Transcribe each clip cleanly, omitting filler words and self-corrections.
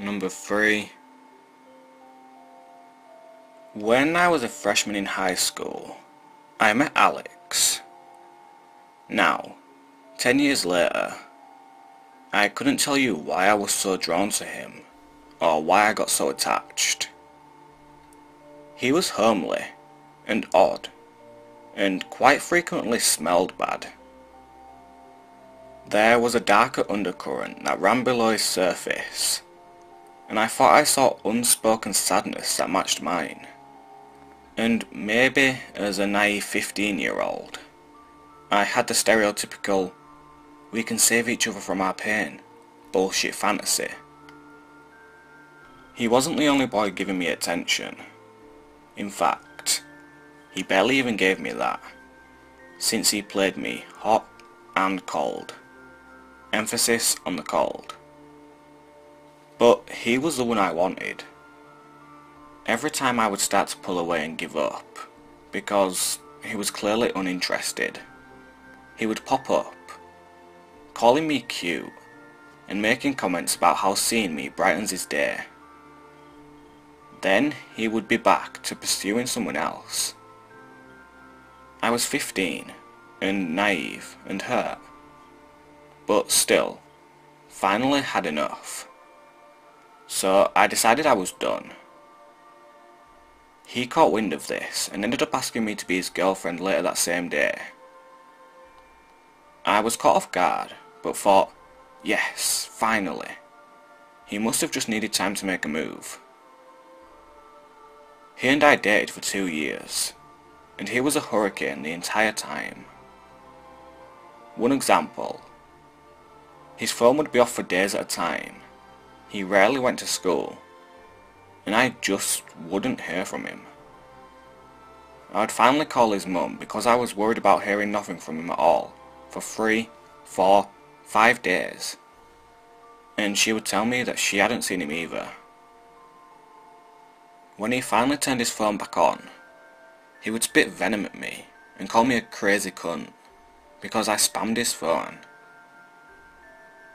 Number 3. When I was a freshman in high school, I met Alex. Now, 10 years later, I couldn't tell you why I was so drawn to him, or why I got so attached. He was homely, and odd, and quite frequently smelled bad. There was a darker undercurrent that ran below his surface, and I thought I saw unspoken sadness that matched mine. And maybe, as a naive 15-year-old, I had the stereotypical, we can save each other from our pain, bullshit fantasy. He wasn't the only boy giving me attention. In fact, he barely even gave me that, since he played me hot and cold. Emphasis on the cold. But he was the one I wanted. Every time I would start to pull away and give up, because he was clearly uninterested, he would pop up, calling me cute, and making comments about how seeing me brightens his day. Then he would be back to pursuing someone else. I was 15, and naive, and hurt, but still, finally had enough. So I decided I was done. He caught wind of this and ended up asking me to be his girlfriend later that same day. I was caught off guard, but thought, yes, finally. He must have just needed time to make a move. He and I dated for 2 years, and he was a hurricane the entire time. One example. His phone would be off for days at a time. He rarely went to school, and I just wouldn't hear from him. I would finally call his mum because I was worried about hearing nothing from him at all, for 3, 4, 5 days. And she would tell me that she hadn't seen him either. When he finally turned his phone back on, he would spit venom at me and call me a crazy cunt because I spammed his phone.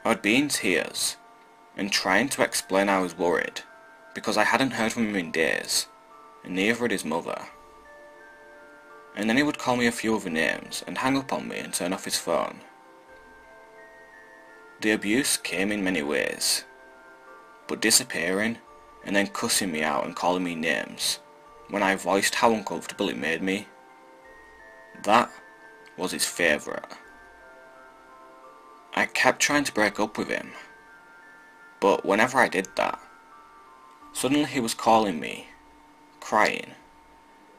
I would be in tears and trying to explain I was worried because I hadn't heard from him in days, and neither had his mother. And then he would call me a few other names and hang up on me and turn off his phone. The abuse came in many ways, but disappearing and then cussing me out and calling me names when I voiced how uncomfortable it made me, that was his favourite. I kept trying to break up with him, but whenever I did that, suddenly he was calling me, crying,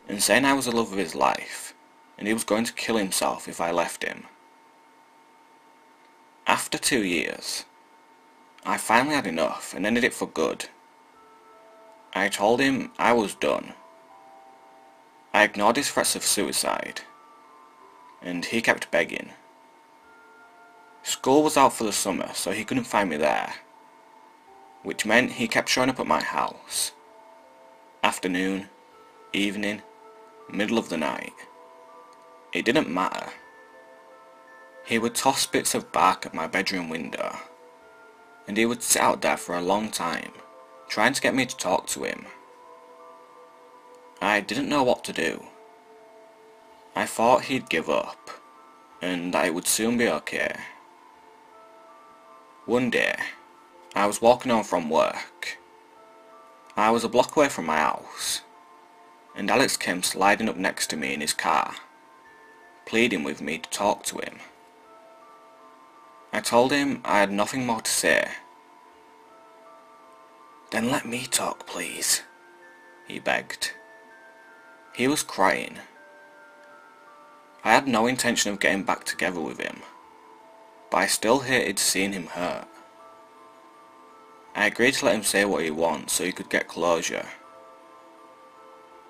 and saying I was the love of his life, and he was going to kill himself if I left him. After 2 years, I finally had enough and ended it for good. I told him I was done. I ignored his threats of suicide, and he kept begging. School was out for the summer, so he couldn't find me there, which meant he kept showing up at my house. Afternoon, evening, middle of the night. It didn't matter. He would toss bits of bark at my bedroom window, and he would sit out there for a long time, trying to get me to talk to him. I didn't know what to do. I thought he'd give up, and that it would soon be okay. One day, I was walking home from work. I was a block away from my house, and Alex came sliding up next to me in his car, pleading with me to talk to him. I told him I had nothing more to say. "Then let me talk, please," he begged. He was crying. I had no intention of getting back together with him, but I still hated seeing him hurt. I agreed to let him say what he wants so he could get closure.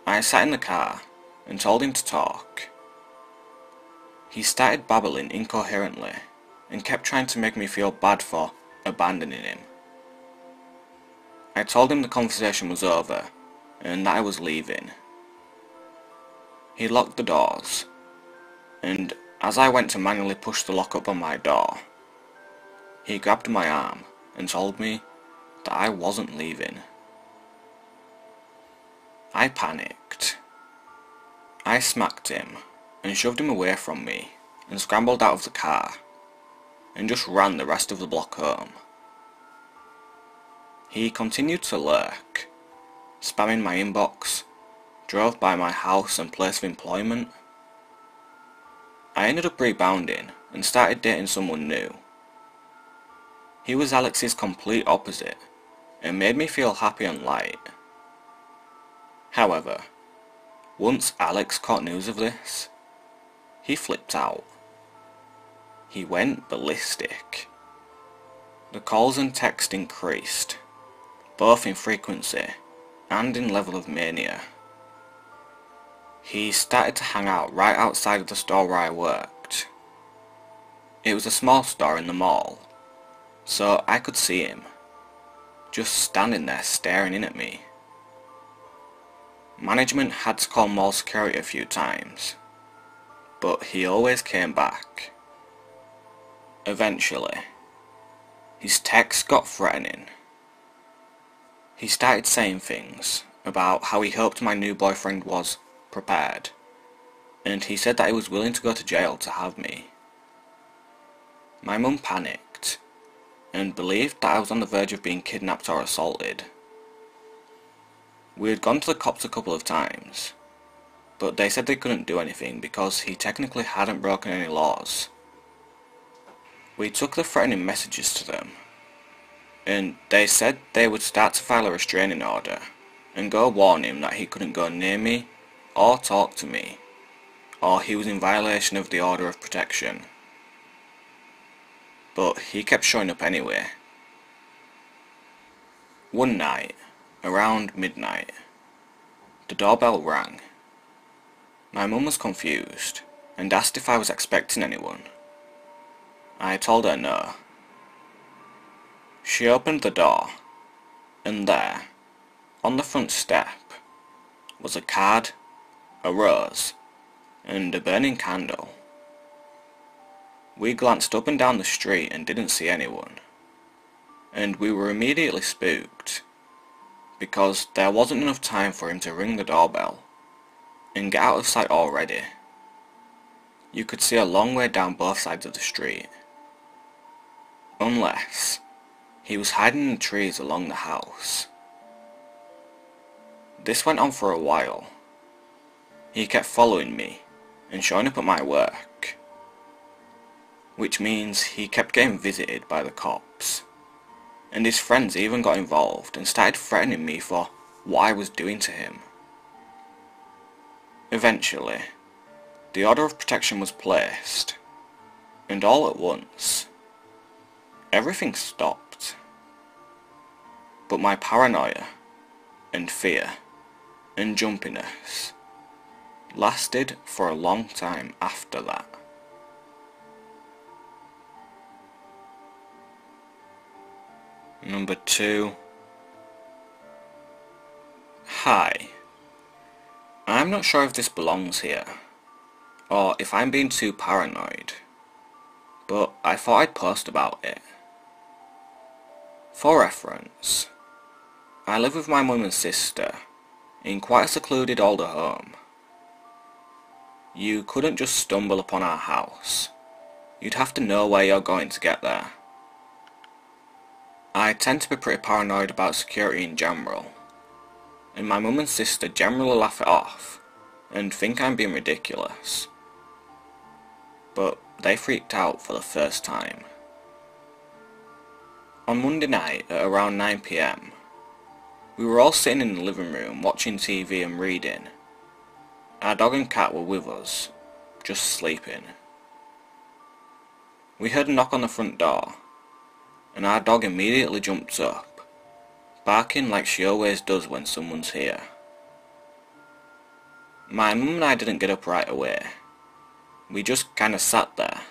I sat in the car and told him to talk. He started babbling incoherently and kept trying to make me feel bad for abandoning him. I told him the conversation was over and that I was leaving. He locked the doors, and as I went to manually push the lock up on my door, he grabbed my arm and told me that I wasn't leaving. I panicked. I smacked him and shoved him away from me and scrambled out of the car and just ran the rest of the block home. He continued to lurk, spamming my inbox, drove by my house and place of employment. I ended up rebounding and started dating someone new. He was Alex's complete opposite and made me feel happy and light. However, once Alex caught news of this, he flipped out. He went ballistic. The calls and texts increased, both in frequency and in level of mania. He started to hang out right outside of the store where I worked. It was a small store in the mall, so I could see him, just standing there staring in at me. Management had to call mall security a few times, but he always came back. Eventually, his texts got threatening. He started saying things about how he hoped my new boyfriend was prepared, and he said that he was willing to go to jail to have me. My mum panicked and believed that I was on the verge of being kidnapped or assaulted. We had gone to the cops a couple of times, but they said they couldn't do anything because he technically hadn't broken any laws. We took the threatening messages to them, and they said they would start to file a restraining order and go warn him that he couldn't go near me or talk to me, or he was in violation of the order of protection. But he kept showing up anyway. One night, around midnight, the doorbell rang. My mum was confused and asked if I was expecting anyone. I told her no. She opened the door, and there, on the front step, was a card, a rose, and a burning candle. We glanced up and down the street and didn't see anyone, and we were immediately spooked, because there wasn't enough time for him to ring the doorbell and get out of sight already. You could see a long way down both sides of the street. Unless he was hiding in the trees along the house. This went on for a while. He kept following me and showing up at my work, which means he kept getting visited by the cops, and his friends even got involved and started threatening me for what I was doing to him. Eventually, the order of protection was placed, and all at once, everything stopped. But my paranoia, and fear, and jumpiness lasted for a long time after that. Number 2. Hi. I'm not sure if this belongs here, or if I'm being too paranoid, but I thought I'd post about it. For reference, I live with my mum and sister in quite a secluded older home. You couldn't just stumble upon our house. You'd have to know where you're going to get there. I tend to be pretty paranoid about security in general, and my mum and sister generally laugh it off and think I'm being ridiculous. But they freaked out for the first time. On Monday night at around 9 PM, we were all sitting in the living room watching TV and reading. Our dog and cat were with us, just sleeping. We heard a knock on the front door, and our dog immediately jumped up, barking like she always does when someone's here. My mum and I didn't get up right away. We just kinda sat there.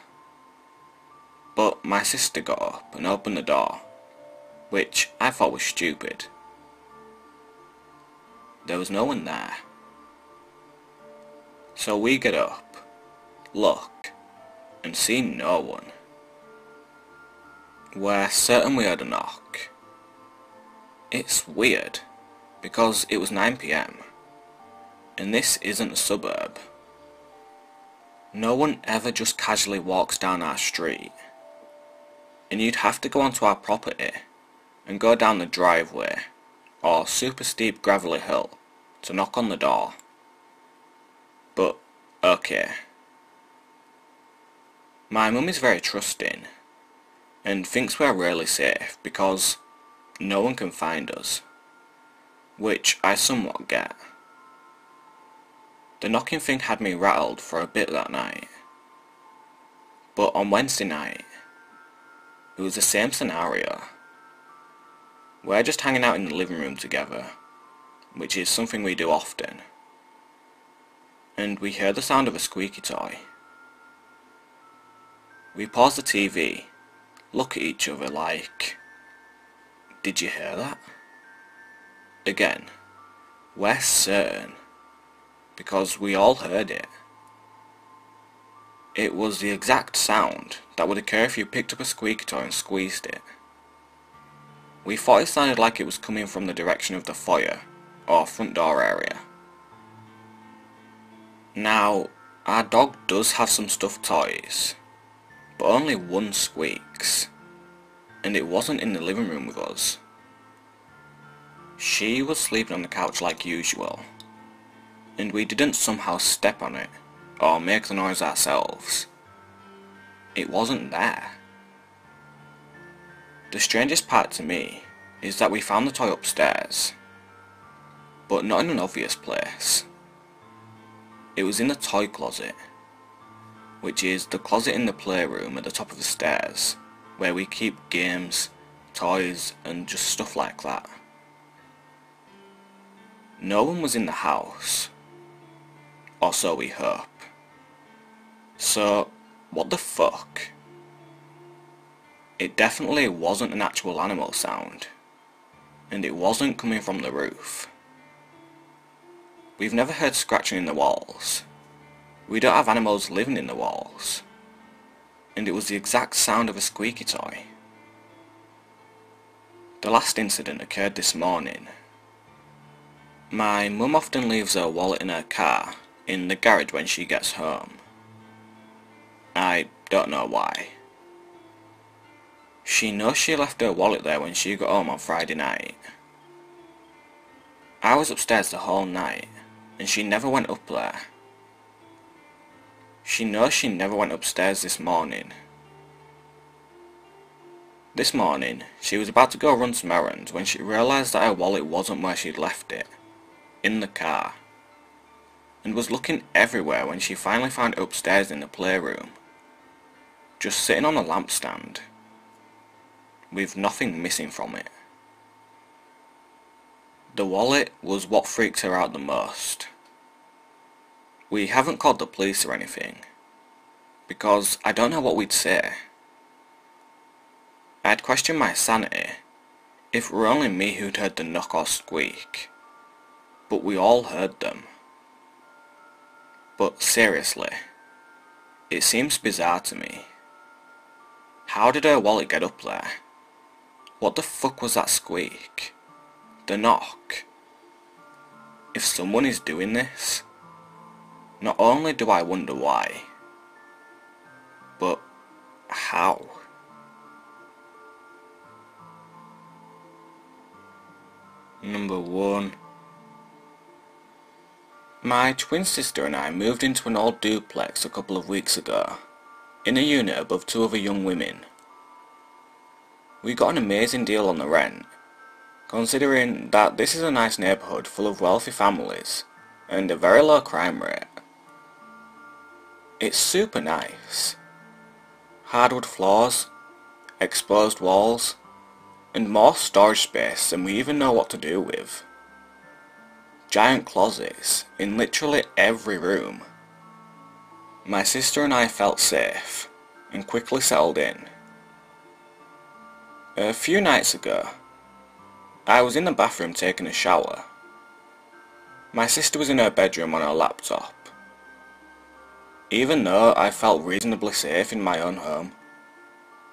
But my sister got up and opened the door, which I thought was stupid. There was no one there. So we get up, look, and see no one. We're certain we heard a knock. It's weird, because it was 9 PM, and this isn't a suburb. No one ever just casually walks down our street, and you'd have to go onto our property and go down the driveway or super steep gravelly hill to knock on the door. But, okay. My mum is very trusting, and thinks we're really safe because no one can find us, which I somewhat get. The knocking thing had me rattled for a bit that night, but on Wednesday night, it was the same scenario. We're just hanging out in the living room together, which is something we do often, and we hear the sound of a squeaky toy. We pause the TV, look at each other like, did you hear that? Again, we're certain, because we all heard it. It was the exact sound that would occur if you picked up a squeaky toy and squeezed it. We thought it sounded like it was coming from the direction of the foyer, or front door area. Now, our dog does have some stuffed toys, but only one squeaks, and it wasn't in the living room with us. She was sleeping on the couch like usual, and we didn't somehow step on it, or make the noise ourselves. It wasn't there. The strangest part to me is that we found the toy upstairs, but not in an obvious place. It was in the toy closet, which is the closet in the playroom at the top of the stairs, where we keep games, toys, and just stuff like that. No one was in the house, or so we hope. So, what the fuck? It definitely wasn't an actual animal sound, and it wasn't coming from the roof. We've never heard scratching in the walls. We don't have animals living in the walls. And it was the exact sound of a squeaky toy. The last incident occurred this morning. My mum often leaves her wallet in her car, in the garage when she gets home. I don't know why. She knows she left her wallet there when she got home on Friday night. I was upstairs the whole night, and she never went up there. She knows she never went upstairs this morning. This morning, she was about to go run some errands when she realised that her wallet wasn't where she'd left it, in the car, and was looking everywhere when she finally found it upstairs in the playroom, just sitting on a lampstand, with nothing missing from it. The wallet was what freaked her out the most. We haven't called the police or anything, because I don't know what we'd say. I'd question my sanity if it were only me who'd heard the knock or squeak, but we all heard them. But seriously, it seems bizarre to me. How did her wallet get up there? What the fuck was that squeak? The knock? If someone is doing this, not only do I wonder why, but how? Number 1. My twin sister and I moved into an old duplex a couple of weeks ago, in a unit above 2 other young women. We got an amazing deal on the rent, considering that this is a nice neighbourhood full of wealthy families, and a very low crime rate. It's super nice. Hardwood floors, exposed walls, and more storage space than we even know what to do with. Giant closets in literally every room. My sister and I felt safe, and quickly settled in. A few nights ago, I was in the bathroom taking a shower. My sister was in her bedroom on her laptop. Even though I felt reasonably safe in my own home,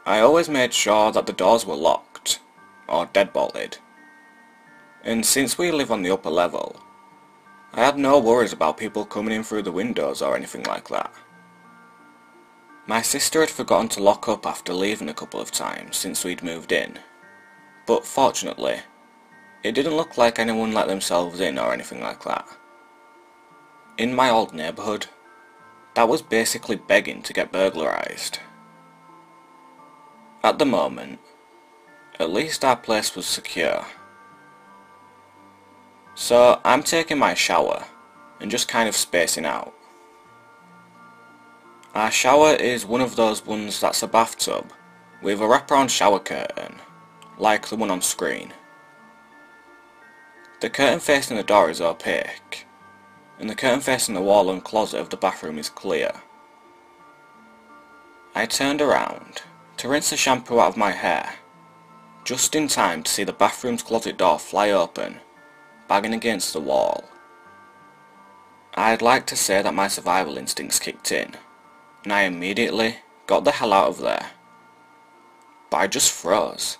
I always made sure that the doors were locked, or deadbolted, and since we live on the upper level, I had no worries about people coming in through the windows or anything like that. My sister had forgotten to lock up after leaving a couple of times since we'd moved in, but fortunately, it didn't look like anyone let themselves in or anything like that. In my old neighbourhood, that was basically begging to get burglarised. At the moment, at least our place was secure. So I'm taking my shower and just kind of spacing out. Our shower is one of those ones that's a bathtub with a wraparound shower curtain, like the one on screen. The curtain facing the door is opaque, and the curtain facing the wall and closet of the bathroom is clear. I turned around to rinse the shampoo out of my hair, just in time to see the bathroom's closet door fly open, banging against the wall. I'd like to say that my survival instincts kicked in, and I immediately got the hell out of there. But I just froze,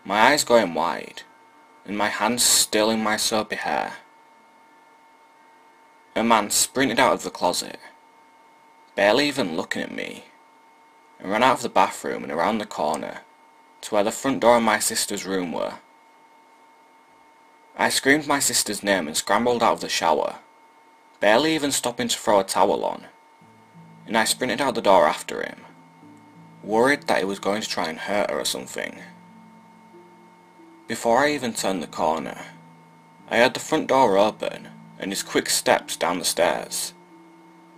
my eyes going wide, and my hands still in my soapy hair. A man sprinted out of the closet, barely even looking at me, and ran out of the bathroom and around the corner to where the front door of my sister's room were. I screamed my sister's name and scrambled out of the shower, barely even stopping to throw a towel on, and I sprinted out the door after him, worried that he was going to try and hurt her or something. Before I even turned the corner, I heard the front door open and his quick steps down the stairs,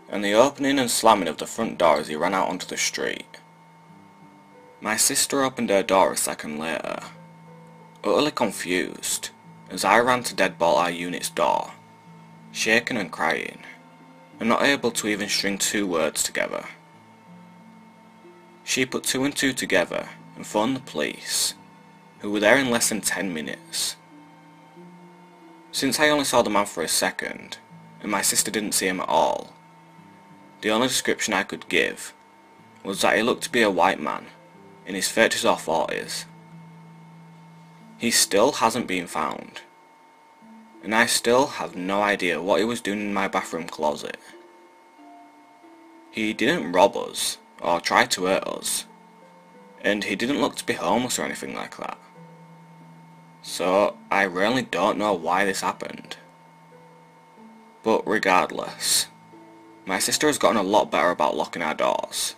and the opening and slamming of the front door as he ran out onto the street. My sister opened her door a second later, utterly confused, as I ran to deadbolt our unit's door, shaking and crying, and not able to even string two words together. She put two and two together and phoned the police, who were there in less than 10 minutes. Since I only saw the man for a second, and my sister didn't see him at all, the only description I could give was that he looked to be a white man, in his 30s or 40s. He still hasn't been found, and I still have no idea what he was doing in my bathroom closet. He didn't rob us, or try to hurt us, and he didn't look to be homeless or anything like that. So I really don't know why this happened. But regardless, my sister has gotten a lot better about locking our doors,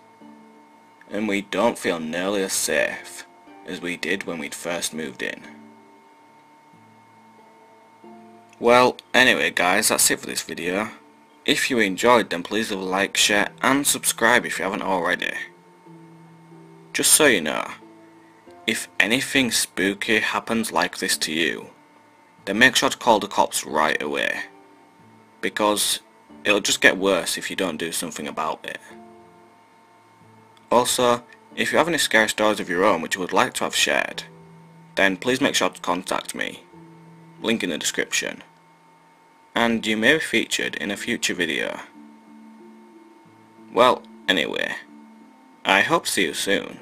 and we don't feel nearly as safe as we did when we'd first moved in. Well, anyway guys, that's it for this video. If you enjoyed, then please leave a like, share and subscribe if you haven't already. Just so you know, if anything spooky happens like this to you, then make sure to call the cops right away, because it'll just get worse if you don't do something about it. Also, if you have any scary stories of your own which you would like to have shared, then please make sure to contact me, link in the description, and you may be featured in a future video. Well, anyway, I hope to see you soon,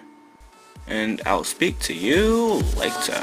and I'll speak to you later.